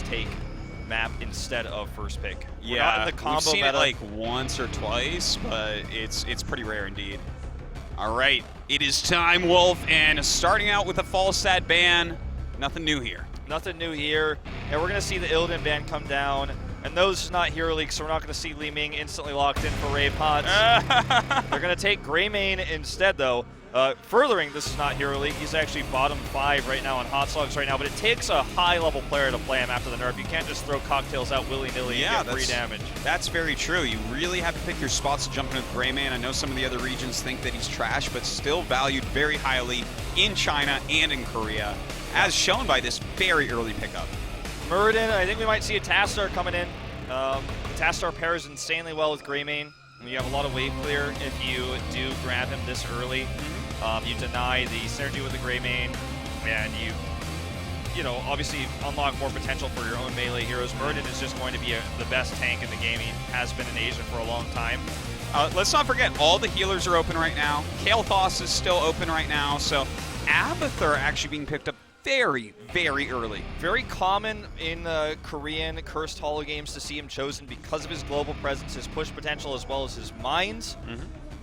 take map instead of first pick. Yeah, we're not in the combo we've seen meta. it like once or twice, but it's pretty rare indeed. All right, it is time, Wolf, and starting out with a Falstad ban, nothing new here. Nothing new here, and we're going to see the Illidan ban come down, and those is not Hero League, so we're not going to see Li Ming instantly locked in for RAVE HOTS. They're going to take Greymane instead, though. Furthering, this is not Hero League. He's actually bottom 5 right now on HOTS logs right now, but it takes a high-level player to play him after the nerf. You can't just throw cocktails out willy-nilly and get free damage. That's very true. You really have to pick your spots to jump into with Greymane. I know some of the other regions think that he's trash, but still valued very highly in China and in Korea, as shown by this very early pickup. Muradin, I think we might see a Tastar coming in. The Tastar pairs insanely well with Greymane. You have a lot of wave clear if you do grab him this early. You deny the synergy with the Greymane, and you know, obviously unlock more potential for your own melee heroes. Muradin is just going to be the best tank in the game. He has been in Asia for a long time. Let's not forget, all the healers are open right now. Kael'thas is still open right now, so Abathur actually being picked up very, very early. Very common in Korean Cursed Hollow games to see him chosen because of his global presence, his push potential, as well as his mines.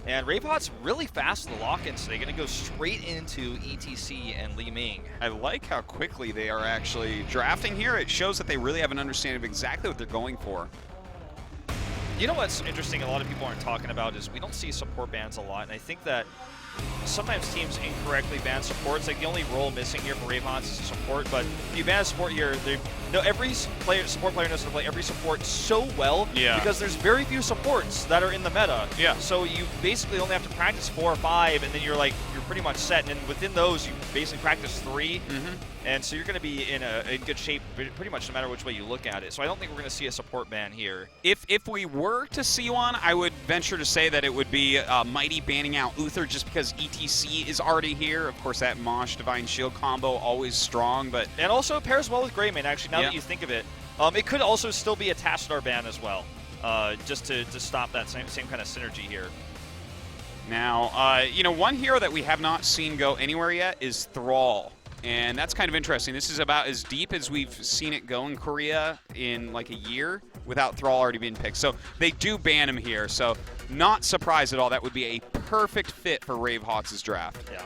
And RAVE HOTS really fast in the lock-in, so they're going to go straight into ETC and Li Ming. I like how quickly they are actually drafting here. It shows that they really have an understanding of exactly what they're going for. You know what's interesting, a lot of people aren't talking about, is we don't see support bans a lot, and I think that sometimes teams incorrectly ban supports. Like, the only role missing here for RAVE HOTS is support, but if you ban a support here, every support player knows how to play every support so well, because there's very few supports that are in the meta. So you basically only have to practice 4 or 5, and then you're pretty much set. And then within those, you basically practice 3, and so you're going to be in good shape pretty much no matter which way you look at it. So I don't think we're going to see a support ban here. If we were to see one, I would venture to say that it would be Mighty banning out Uther, just because ETC is already here. Of course, that Mosh Divine Shield combo always strong, but and also pairs well with Greymane. Actually, now that you think of it, it could also still be a Tastar ban as well, just to stop that same kind of synergy here. Now, you know, one hero that we have not seen go anywhere yet is Thrall. And that's kind of interesting. This is about as deep as we've seen it go in Korea in like a year without Thrall already being picked. So they do ban him here. So not surprised at all. That would be a perfect fit for RAVE HOTS' draft. Yeah.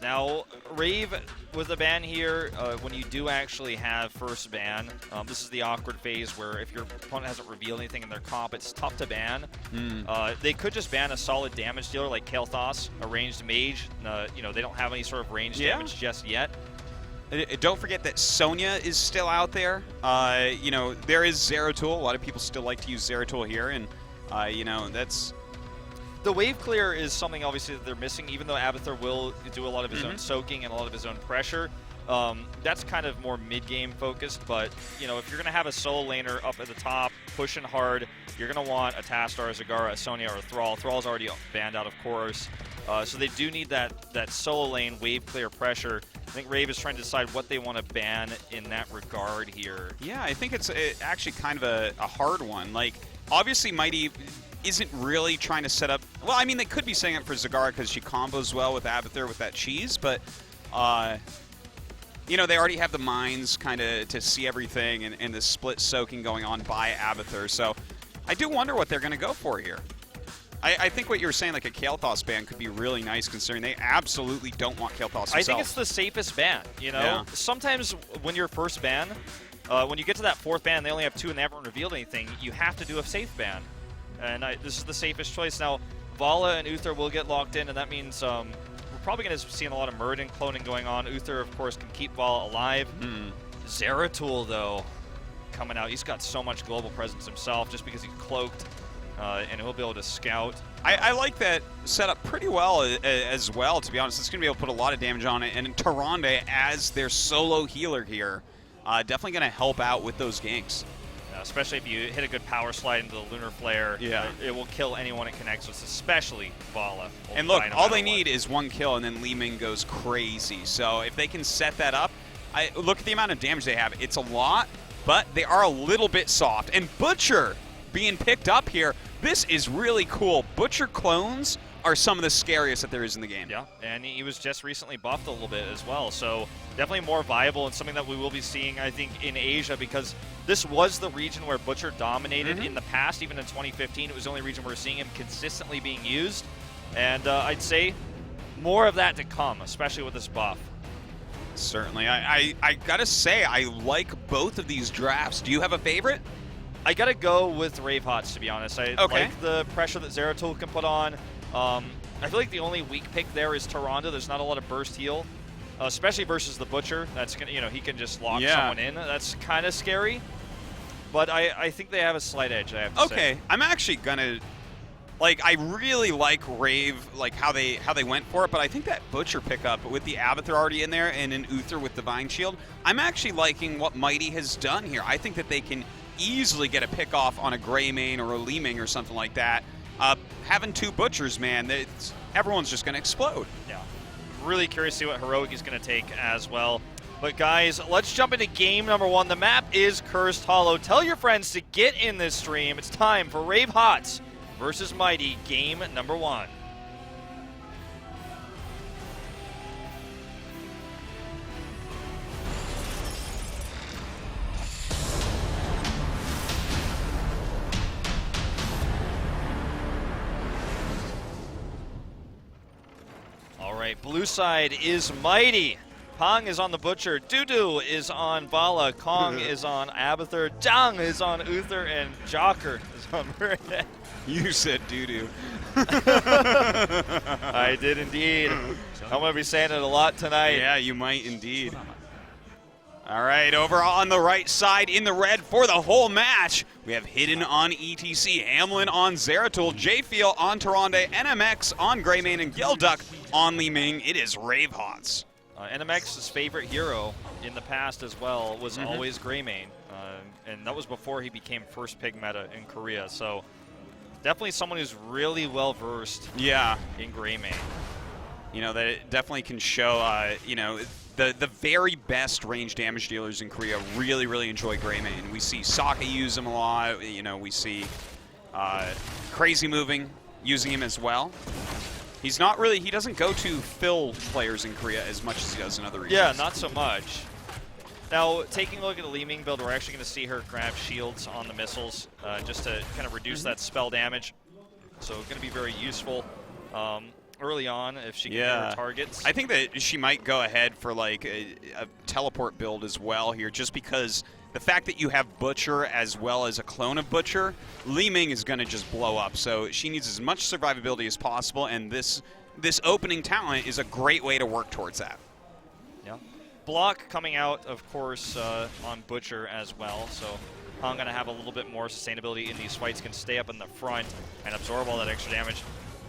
Now, RAVE with a ban here, when you do actually have first ban, this is the awkward phase where if your opponent hasn't revealed anything in their comp, it's tough to ban. They could just ban a solid damage dealer like Kael'thas, a ranged mage. You know, they don't have any sort of ranged damage just yet. Don't forget that Sonya is still out there. You know, there is Zeratul. A lot of people still like to use Zeratul here, and, you know, that's... The wave clear is something obviously that they're missing, even though Abathur will do a lot of his own soaking and a lot of his own pressure. That's kind of more mid-game focused, but you know, if you're going to have a solo laner up at the top, pushing hard, you're going to want a Tastar, a Zagara, a Sonya, or a Thrall. Thrall's already banned out, of course. So they do need that solo lane wave clear pressure. I think RAVE is trying to decide what they want to ban in that regard here. Yeah, I think it's actually kind of a hard one. Like, obviously Mighty isn't really trying to set up... Well, I mean, they could be setting up for Zagara because she combos well with Abathur with that cheese, but, you know, they already have the mines kind of to see everything and the split soaking going on by Abathur, so I do wonder what they're going to go for here. I think what you were saying, like a Kael'thas ban, could be really nice, considering they absolutely don't want Kael'thas himself. I think it's the safest ban, you know? Yeah. Sometimes when you're first ban, when you get to that 4th ban, they only have 2 and they haven't revealed anything, you have to do a safe ban. And this is the safest choice. Now, Vala and Uther will get locked in, and that means we're probably going to see a lot of Muradin cloning going on. Uther, of course, can keep Vala alive. Zeratul, though, coming out. He's got so much global presence himself just because he's cloaked, and he'll be able to scout. I like that setup pretty well as well, to be honest. It's going to be able to put a lot of damage on it, and Tyrande as their solo healer here, definitely going to help out with those ganks. Especially if you hit a good power slide into the Lunar Flare, it will kill anyone it connects with, especially Vala. And look, all they need is 1 kill, and then Li Ming goes crazy. So if they can set that up, look at the amount of damage they have. It's a lot, but they are a little bit soft. And Butcher being picked up here, this is really cool. Butcher clones are some of the scariest that there is in the game. Yeah, and he was just recently buffed a little bit as well, so definitely more viable and something that we will be seeing, I think, in Asia, because this was the region where Butcher dominated in the past. Even in 2015, it was the only region we were seeing him consistently being used, and I'd say more of that to come, especially with this buff. Certainly. I gotta say, I like both of these drafts. Do you have a favorite? I gotta go with RAVE HOTS, to be honest. I like the pressure that Zeratul can put on. I feel like the only weak pick there is Tyrande. There's not a lot of burst heal, especially versus the Butcher. That's gonna, he can just lock someone in. That's kind of scary. But I think they have a slight edge, I have to say. Okay, I'm actually gonna, like, I really like RAVE, like how they went for it. But I think that Butcher pickup with the Abathur already in there and an Uther with Divine Shield, I'm actually liking what Mighty has done here. I think that they can easily get a pick off on a Greymane or a Liming or something like that. Having two Butchers, man, everyone's just going to explode. Yeah. Really curious to see what Heroic is going to take as well. But guys, let's jump into game number 1. The map is Cursed Hollow. Tell your friends to get in this stream. It's time for RAVE HOTS versus Mighty, game number 1. Alright, blue side is Mighty. Pong is on the Butcher. Dudu is on Bala. Kong is on Abathur. Zhang is on Uther. And Jocker is on Murray. You said Dudu. I did indeed. I'm going to be saying it a lot tonight. Yeah, you might indeed. All right, over on the right side in the red for the whole match, we have Hidden on ETC, Hamlin on Zeratul, J-Feel on Tyrande, NMX on Greymane, and Gilduck on Liming. It is RAVE HOTS. NMX's favorite hero in the past as well was always Greymane, and that was before he became first pick meta in Korea. So definitely someone who's really well versed in Greymane. That it definitely can show, the very best range damage dealers in Korea really, really enjoy Greymane. We see Sokka use him a lot. We see Crazy Moving using him as well. He's not really, he doesn't go to fill players in Korea as much as he does in other regions. Yeah, not so much. Now, taking a look at the Liming build, we're actually going to see her grab shields on the missiles just to kind of reduce that spell damage. So it's going to be very useful early on if she can hit her targets. I think that she might go ahead for like a teleport build as well here, just because the fact that you have Butcher as well as a clone of Butcher, Liming is going to just blow up. So she needs as much survivability as possible, and this opening talent is a great way to work towards that. Yeah. Block coming out, of course, on Butcher as well. So I'm going to have a little bit more sustainability in these fights, can stay up in the front and absorb all that extra damage.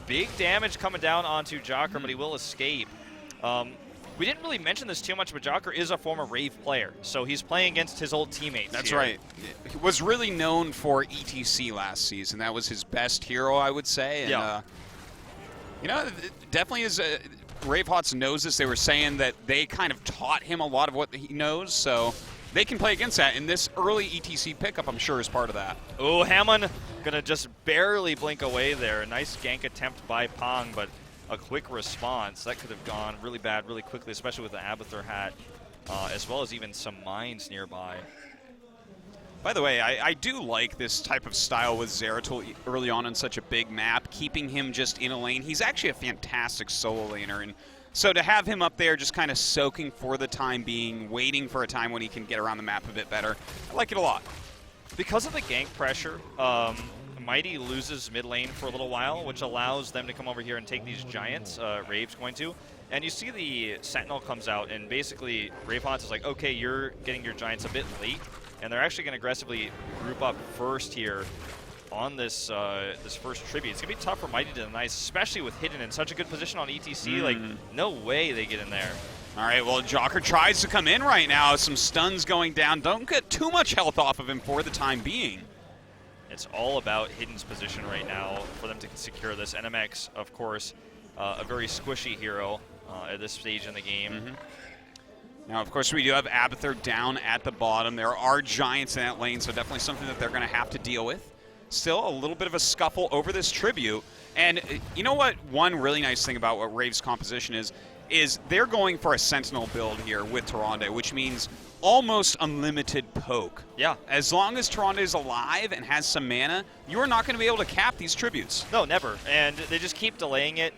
Big damage coming down onto Jocker, but he will escape. We didn't really mention this too much, but Jocker is a former RAVE player, so he's playing against his old teammates. That's here. right. He was really known for ETC last season. That was his best hero, I would say. And, it definitely is. RAVE HOTS knows this. They were saying that they kind of taught him a lot of what he knows, so they can play against that. And this early ETC pickup, I'm sure, is part of that. Oh, Hammond gonna just barely blink away there. A nice gank attempt by Pong, but a quick response. That could have gone really bad really quickly, especially with the Abathur hat, as well as even some mines nearby. By the way, I do like this type of style with Zeratul early on such a big map, keeping him just in a lane. He's actually a fantastic solo laner, and so to have him up there just kind of soaking for the time being, waiting for a time when he can get around the map a bit better, I like it a lot. Because of the gank pressure, Mighty loses mid lane for a little while, which allows them to come over here and take these giants. Rave's going to. And you see the Sentinel comes out, and basically RAVE HOTS is like, okay, you're getting your giants a bit late. And they're actually going to aggressively group up first here on this this first tribute. It's going to be tough for Mighty to deny, especially with Hidden in such a good position on ETC. Like, no way they get in there. All right, well, Jocker tries to come in right now. Some stuns going down. Don't get too much health off of him for the time being. It's all about Hidden's position right now for them to secure this. NMX, of course, a very squishy hero at this stage in the game. Now, of course, we do have Abathur down at the bottom. There are giants in that lane, so definitely something that they're going to have to deal with. still a little bit of a scuffle over this tribute. And you know what? One really nice thing about what Rave's composition is they're going for a Sentinel build here with Tyrande, which means almost unlimited poke. Yeah. As long as Tyrande is alive and has some mana, you are not going to be able to cap these tributes. No, never. And they just keep delaying it.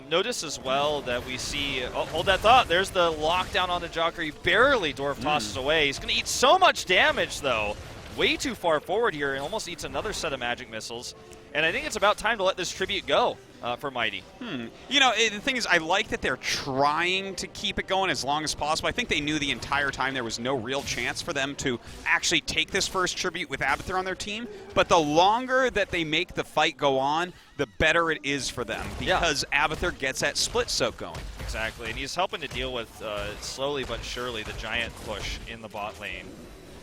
Notice as well that we see, oh, hold that thought, there's the lockdown on the Joker. He barely Dwarf tosses away. He's going to eat so much damage, though. Way too far forward here, and almost eats another set of magic missiles. And I think it's about time to let this tribute go for Mighty. You know, the thing is, I like that they're trying to keep it going as long as possible. I think they knew the entire time there was no real chance for them to actually take this first tribute with Abathur on their team. But the longer that they make the fight go on, the better it is for them, because Abathur gets that split soak going. Exactly, and he's helping to deal with, slowly but surely, the giant push in the bot lane.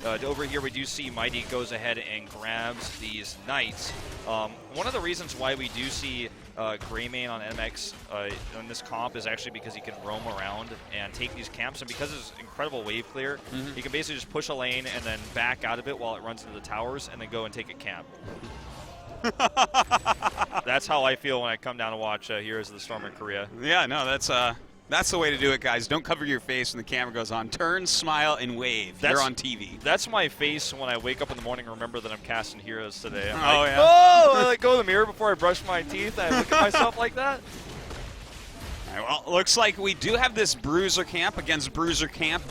Over here we do see Mighty goes ahead and grabs these Knights. One of the reasons why we do see Greymane on NMX in this comp is actually because he can roam around and take these camps, and because of his incredible wave clear, he can basically just push a lane and then back out of it while it runs into the towers and then go and take a camp. That's how I feel when I come down to watch Heroes of the Storm in Korea. Yeah, no, that's the way to do it, guys. Don't cover your face when the camera goes on. Turn, smile, and wave. You're on TV. That's my face when I wake up in the morning and remember that I'm casting Heroes today. I'm like, yeah. Oh! I like go in the mirror before I brush my teeth. I look at myself like that. All right, well, looks like we do have this Bruiser camp against Bruiser camp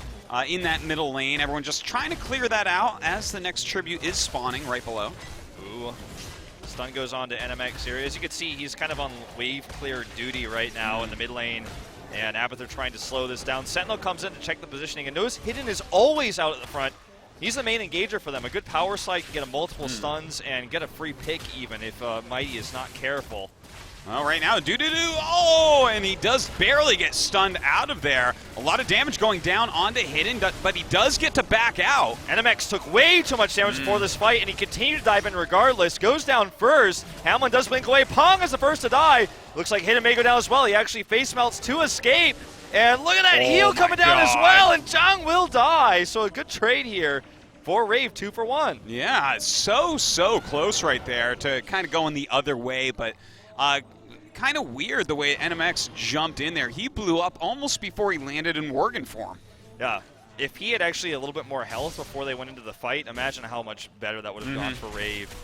in that middle lane. Everyone just trying to clear that out as the next tribute is spawning right below. Ooh. Stun goes on to NMX here. As you can see, he's kind of on wave clear duty right now in the mid lane. And Abathur trying to slow this down. Sentinel comes in to check the positioning, and notice Hidden is always out at the front. He's the main engager for them. A good power slide can get him multiple stuns and get a free pick even if Mighty is not careful. Well, right now, oh, and he does barely get stunned out of there. A lot of damage going down onto Hidden, but he does get to back out. NMX took way too much damage before this fight, and he continued to dive in regardless. Goes down first. Hamlin does blink away. Pong is the first to die. Looks like Hidden may go down as well. He actually face melts to escape. And look at that heal coming down as well, and Zhang will die. So a good trade here for RAVE, 2 for 1. Yeah, so close right there to kind of going the other way, but kind of weird the way NMX jumped in there. He blew up almost before he landed in Worgen form. Yeah. If he had actually a little bit more health before they went into the fight, imagine how much better that would have gone for RAVE.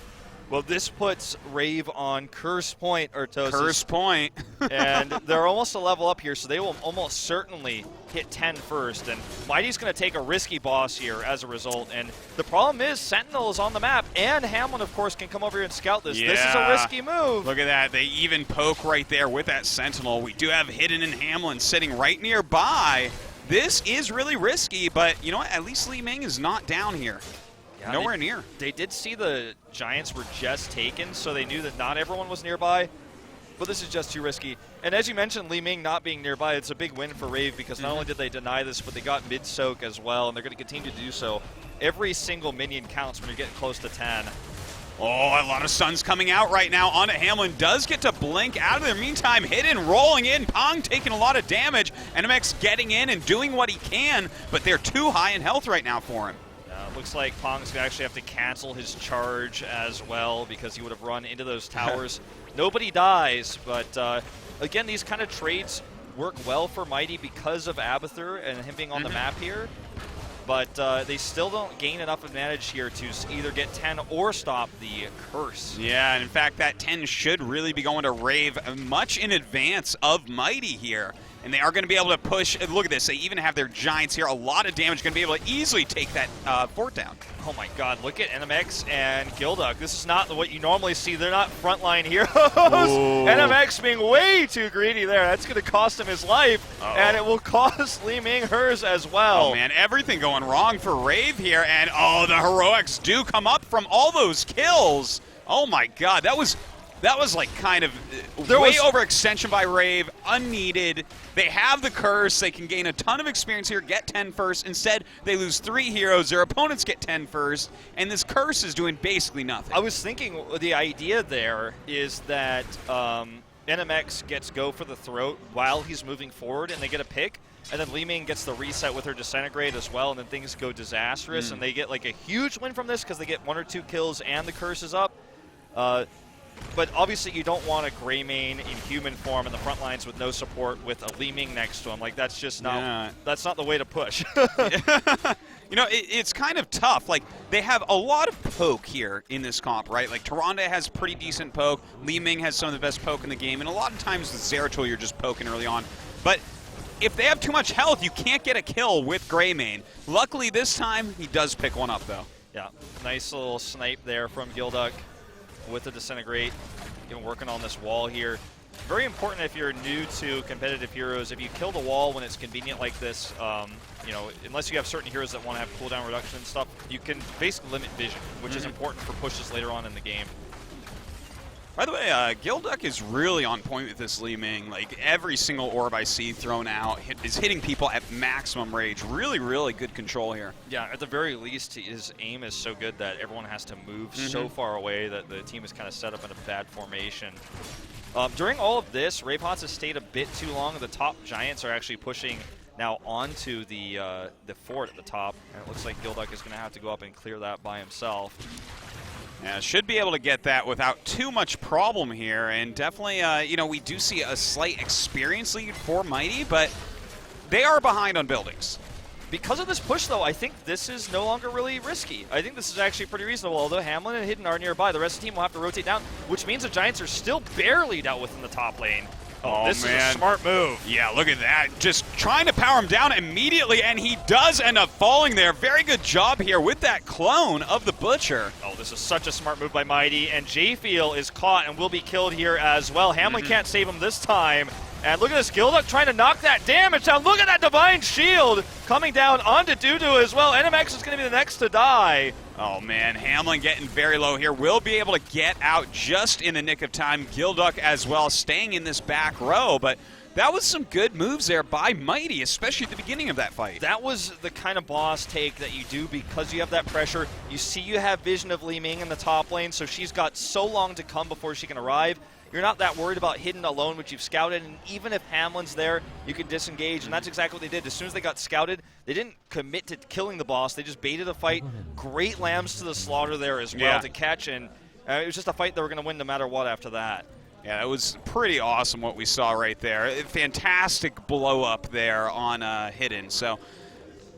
Well, this puts RAVE on Curse Point, Urtosis. Curse Point. And they're almost a level up here, so they will almost certainly hit 10 first. And Mighty's going to take a risky boss here as a result. And the problem is Sentinel is on the map, and Hamlin, of course, can come over here and scout this. Yeah. This is a risky move. Look at that. They even poke right there with that Sentinel. We do have Hidden and Hamlin sitting right nearby. This is really risky, but you know what? At least Li Ming is not down here. Yeah, nowhere near. They did see the Giants were just taken, so they knew that not everyone was nearby. But this is just too risky. And as you mentioned, Li Ming not being nearby, it's a big win for RAVE because not only did they deny this, but they got mid-soak as well, and they're going to continue to do so. Every single minion counts when you're getting close to 10. Oh, a lot of stuns coming out right now onto Hamlin. Does get to blink out of there. Meantime, Hidden rolling in. Pong taking a lot of damage. NMX getting in and doing what he can, but they're too high in health right now for him. Looks like Pong's going to actually have to cancel his charge as well because he would have run into those towers. Nobody dies, but again, these kind of trades work well for Mighty because of Abathur and him being on the map here. But they still don't gain enough advantage here to either get 10 or stop the curse. Yeah, and in fact, that 10 should really be going to RAVE much in advance of Mighty here. And they are going to be able to push. Look at this. They even have their Giants here. A lot of damage. Going to be able to easily take that fort down. Oh my god, look at NMX and Gilduck. This is not what you normally see. They're not frontline heroes. NMX being way too greedy there. That's going to cost him his life. And it will cost Li Ming hers as well. Oh man, everything going wrong for RAVE here. And oh, the heroics do come up from all those kills. Oh my god, that was like kind of way overextension by RAVE, unneeded. They have the curse. They can gain a ton of experience here, get 10 first. Instead, they lose 3 heroes. Their opponents get 10 first, and this curse is doing basically nothing. I was thinking the idea there is that NMX gets go for the throat while he's moving forward, and they get a pick. And then Li Ming gets the reset with her Disintegrate as well, and then things go disastrous, and they get like a huge win from this because they get 1 or 2 kills and the curse is up. But obviously you don't want a Greymane in human form in the front lines with no support with a Li Ming next to him. Like, that's just not, that's not the way to push. You know, it's kind of tough. Like, they have a lot of poke here in this comp, right? Like, Tyrande has pretty decent poke. Li Ming has some of the best poke in the game. And a lot of times with Zeratul, you're just poking early on. But if they have too much health, you can't get a kill with Greymane. Luckily, this time, he does pick one up, though. Yeah, nice little snipe there from Gilduck with the Disintegrate. Even working on this wall here. Very important if you're new to competitive heroes. If you kill the wall when it's convenient like this, you know, unless you have certain heroes that want to have cooldown reduction and stuff, you can basically limit vision, which is important for pushes later on in the game. By the way, Gilduck is really on point with this Li Ming. Like, every single orb I see thrown out is hitting people at maximum rage. Really, really good control here. Yeah, at the very least, his aim is so good that everyone has to move so far away that the team is kind of set up in a bad formation. During all of this, RAVE HOTS has stayed a bit too long. The top Giants are actually pushing now onto the fort at the top. And it looks like Gilduck is going to have to go up and clear that by himself. Yeah, should be able to get that without too much problem here. And definitely, you know, we do see a slight experience lead for Mighty, but they are behind on buildings. Because of this push, though, I think this is no longer really risky. I think this is actually pretty reasonable, although Hamlin and Hidden are nearby. The rest of the team will have to rotate down, which means the Giants are still barely dealt with in the top lane. Oh, this is a smart move. Yeah, look at that. Just trying to power him down immediately, and he does end up falling there. Very good job here with that clone of the Butcher. Oh, this is such a smart move by Mighty, and J-Feel is caught and will be killed here as well. Hamlin can't save him this time. And look at this Gilduck trying to knock that damage down. Look at that Divine Shield coming down onto Dudu as well. NMX is going to be the next to die. Oh, man. Hamlin getting very low here. Will be able to get out just in the nick of time. Gilduck as well staying in this back row. But that was some good moves there by Mighty, especially at the beginning of that fight. That was the kind of boss take that you do because you have that pressure. You see you have vision of Li Ming in the top lane, so she's got so long to come before she can arrive. You're not that worried about Hidden alone, which you've scouted, and even if Hamlin's there, you can disengage, and that's exactly what they did. As soon as they got scouted, they didn't commit to killing the boss. They just baited a fight. Great lambs to the slaughter there as well to catch, and it was just a fight they were going to win no matter what after that. Yeah, it was pretty awesome what we saw right there. Fantastic blow up there on Hidden. So,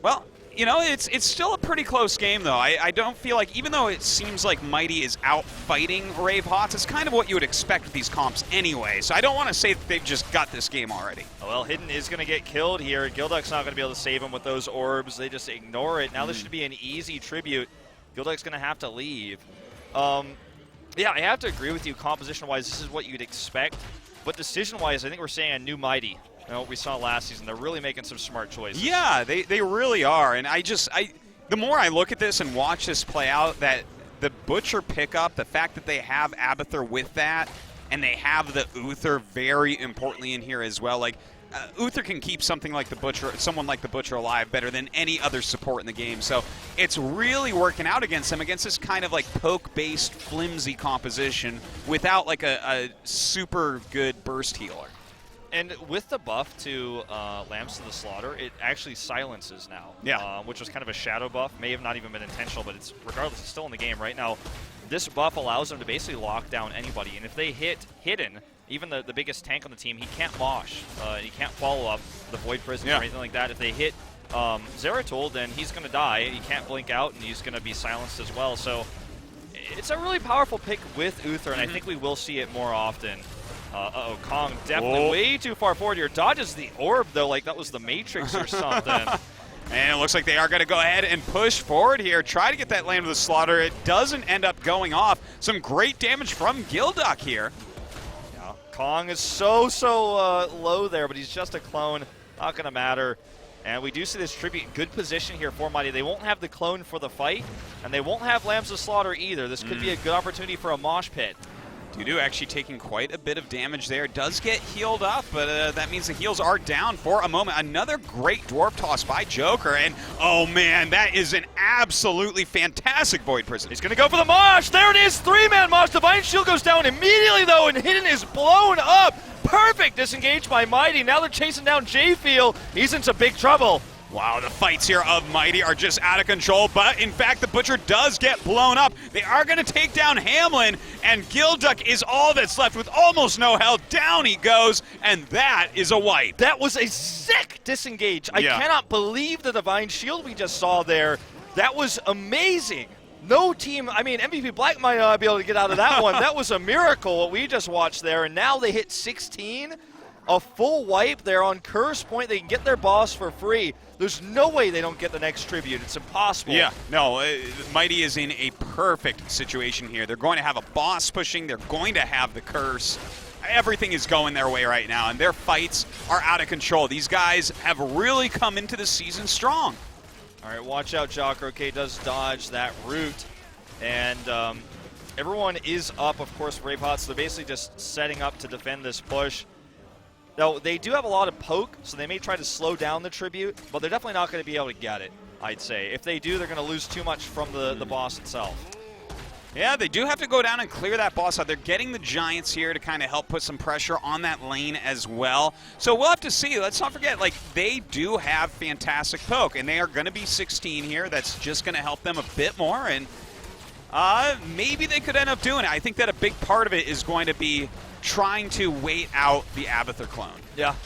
well, you know, it's still a pretty close game, though. I don't feel like, even though it seems like Mighty is out fighting RAVE HOTS, it's kind of what you would expect with these comps anyway. So I don't want to say that they've just got this game already. Well, Hidden is going to get killed here. Gilduck's not going to be able to save him with those orbs. They just ignore it. Now this should be an easy tribute. Gilduck's going to have to leave. Yeah, I have to agree with you. Composition-wise, this is what you'd expect. But decision-wise, I think we're saying a new Mighty. You know, what we saw last season, they're really making some smart choices. Yeah, they really are. And the more I look at this and watch this play out, that the Butcher pickup, the fact that they have Abathur with that, and they have the Uther very importantly in here as well. Like, Uther can keep someone like the Butcher alive better than any other support in the game. So it's really working out against them, against this kind of like poke-based, flimsy composition without like a super good burst healer. And with the buff to Lambs to the Slaughter, it actually silences now, which was kind of a shadow buff. May have not even been intentional, but it's regardless, it's still in the game right now. This buff allows them to basically lock down anybody, and if they hit Hidden, even the biggest tank on the team, he can't mosh. He can't follow up the Void Prison or anything like that. If they hit Zeratul, then he's going to die. He can't blink out, and he's going to be silenced as well. So it's a really powerful pick with Uther, and I think we will see it more often. Uh-oh, Kong definitely way too far forward here. Dodges the orb, though, like that was the Matrix or something. And it looks like they are going to go ahead and push forward here, try to get that land of the Slaughter. It doesn't end up going off. Some great damage from Gilduck here. Yeah, Kong is so low there, but he's just a clone. Not going to matter. And we do see this tribute in good position here for Mighty. They won't have the clone for the fight, and they won't have Lambs of Slaughter either. This could be a good opportunity for a mosh pit. Dudu actually taking quite a bit of damage there. Does get healed up, but that means the heals are down for a moment. Another great Dwarf Toss by Joker, and oh man, that is an absolutely fantastic Void Prison. He's going to go for the Mosh. There it is, 3-man Mosh. Divine Shield goes down immediately, though, and Hidden is blown up. Perfect disengage by Mighty. Now they're chasing down J-Feel. He's in some big trouble. Wow, the fights here of Mighty are just out of control, but in fact, the Butcher does get blown up. They are going to take down Hamlin, and Gilduck is all that's left with almost no health. Down he goes, and that is a wipe. That was a sick disengage. I cannot believe the Divine Shield we just saw there. That was amazing. No team, I mean, MVP Black might not be able to get out of that one. That was a miracle what we just watched there, and now they hit 16. A full wipe. They're on Curse Point. They can get their boss for free. There's no way they don't get the next tribute. It's impossible. Yeah, no, Mighty is in a perfect situation here. They're going to have a boss pushing. They're going to have the curse. Everything is going their way right now, and their fights are out of control. These guys have really come into the season strong. All right, watch out. Jocko K does dodge that route, and everyone is up, of course, for RAVE HOTS. They're basically just setting up to defend this push. Now, they do have a lot of poke, so they may try to slow down the tribute, but they're definitely not going to be able to get it, I'd say. If they do, they're going to lose too much from the boss itself. Yeah, they do have to go down and clear that boss out. They're getting the Giants here to kind of help put some pressure on that lane as well. So we'll have to see. Let's not forget, like, they do have fantastic poke, and they are going to be 16 here. That's just going to help them a bit more, and maybe they could end up doing it. I think that a big part of it is going to be trying to wait out the Abathur clone. Yeah.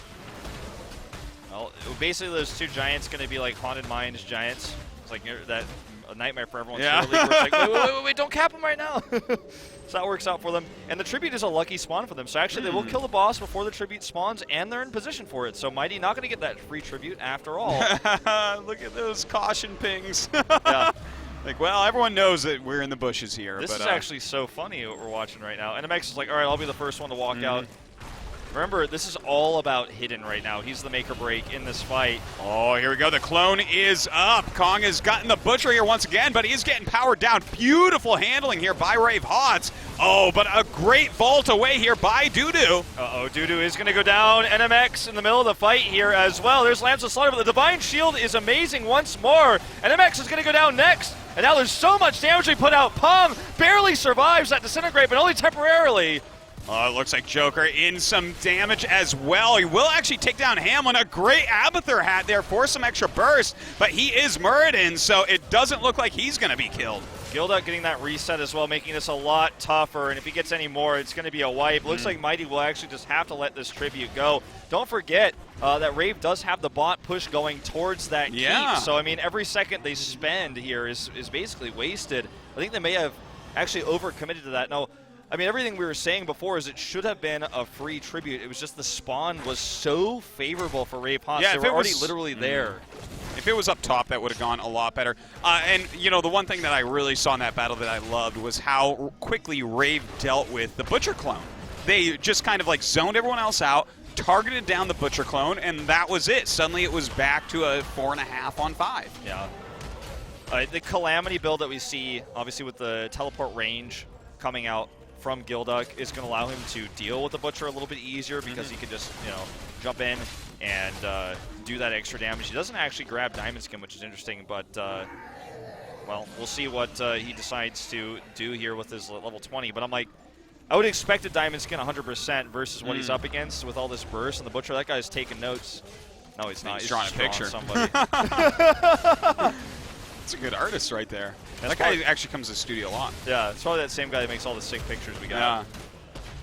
Well, basically those two Giants going to be like Haunted Minds Giants. It's like that a nightmare for everyone. Yeah. It's like, wait, don't cap them right now. So that works out for them. And the tribute is a lucky spawn for them. So actually they will kill the boss before the tribute spawns, and they're in position for it. So Mighty not going to get that free tribute after all. Look at those caution pings. Yeah. Like, well, everyone knows that we're in the bushes here. This but, is actually so funny what we're watching right now. And MX is like, all right, I'll be the first one to walk out. Remember, this is all about Hidden right now. He's the make or break in this fight. Oh, here we go. The clone is up. Kong has gotten the Butcher here once again, but he is getting powered down. Beautiful handling here by RAVE HOTS. Oh, but a great vault away here by Doodoo. Uh-oh, Doodoo is going to go down. NMX in the middle of the fight here as well. There's Lambs of Slaughter, but the Divine Shield is amazing once more. NMX is going to go down next. And now there's so much damage we put out. Pong barely survives that disintegrate, but only temporarily. Oh, it looks like Joker in some damage as well. He will actually take down Hamlin. A great Abathur hat there for some extra burst, but he is Muradin, so it doesn't look like he's going to be killed. Gilduck getting that reset as well, making this a lot tougher, and if he gets any more, it's going to be a wipe. Looks like Mighty will actually just have to let this tribute go. Don't forget that RAVE does have the bot push going towards that keep, so I mean, every second they spend here is basically wasted. I think they may have actually overcommitted to that. Now, I mean, everything we were saying before is it should have been a free tribute. It was just the spawn was so favorable for RAVE HOTS. Yeah, they were already literally there. If it was up top, that would have gone a lot better. And, you know, the one thing that I really saw in that battle that I loved was how quickly RAVE dealt with the Butcher clone. They just kind of, like, zoned everyone else out, targeted down the Butcher clone, and that was it. Suddenly it was back to a 4.5 on 5. Yeah. The Calamity build that we see, obviously with the teleport range coming out from Gilduck, is going to allow him to deal with the Butcher a little bit easier because he can just, you know, jump in and do that extra damage. He doesn't actually grab Diamond Skin, which is interesting, but, well, we'll see what he decides to do here with his level 20. But I'm like, I would expect a Diamond Skin 100% versus what he's up against with all this burst. And the Butcher, that guy's taking notes. No, he's not. He's drawing a picture. Somebody. That's a good artist right there. That guy actually comes to the studio a lot. Yeah, it's probably that same guy that makes all the sick pictures we got. Yeah.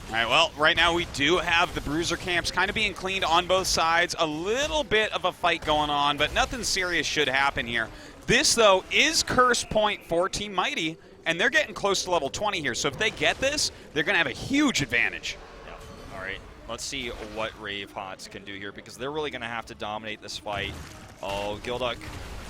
All right, well, right now we do have the Bruiser camps kind of being cleaned on both sides. A little bit of a fight going on, but nothing serious should happen here. This, though, is Curse Point for Team Mighty, and they're getting close to level 20 here. So if they get this, they're going to have a huge advantage. Yeah. All right, let's see what RAVE HOTS can do here, because they're really going to have to dominate this fight. Oh, Gilduck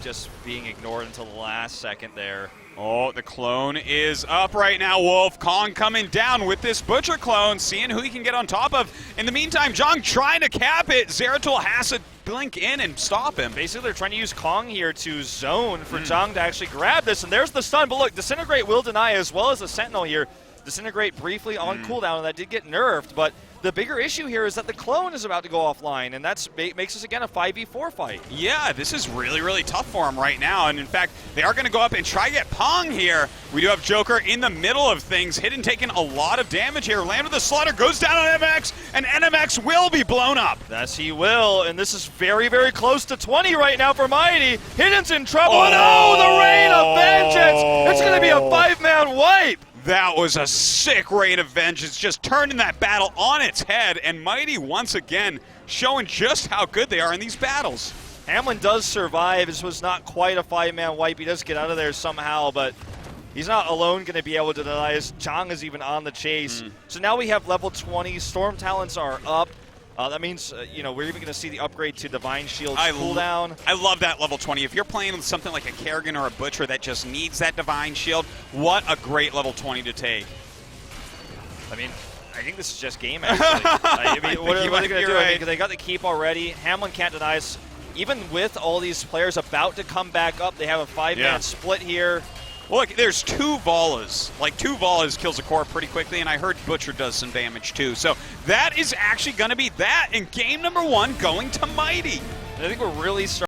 just being ignored until the last second there. Oh, the clone is up right now, Wolf. Kong coming down with this Butcher clone, seeing who he can get on top of. In the meantime, Zhang trying to cap it. Zeratul has to blink in and stop him. Basically, they're trying to use Kong here to zone for Zhang to actually grab this, and there's the stun. But look, Disintegrate will deny as well as the Sentinel here. disintegrate briefly on cooldown, and that did get nerfed, but the bigger issue here is that the clone is about to go offline, and that makes this, again, a 5v4 fight. Yeah, this is really, really tough for him right now, and in fact, they are going to go up and try to get Pong here. We do have Joker in the middle of things. Hidden taking a lot of damage here. Land with the slaughter, goes down on NMX, and NMX will be blown up. Yes, he will, and this is very, very close to 20 right now for Mighty. Hidden's in trouble, and the Rain of Vengeance! It's going to be a 5-man wipe! That was a sick Rain of Vengeance, just turning that battle on its head, and Mighty once again showing just how good they are in these battles. Hamlin does survive. This was not quite a 5-man wipe. He does get out of there somehow, but he's not alone going to be able to deny us. Chang is even on the chase. So now we have level 20. Storm Talents are up. That means, you know, we're even going to see the upgrade to Divine Shield's cooldown. I love that level 20. If you're playing with something like a Kerrigan or a Butcher that just needs that Divine Shield, what a great level 20 to take. I mean, I think this is just game, actually. I mean, what are they going to do? Right. I mean, they got the keep already. Hamlin can't deny us. Even with all these players about to come back up, they have a 5-man split here. Well, look, there's 2 Valas. Like, 2 Valas kills a core pretty quickly, and I heard Butcher does some damage too. So that is actually going to be that in game number 1 going to Mighty. And I think we're really starting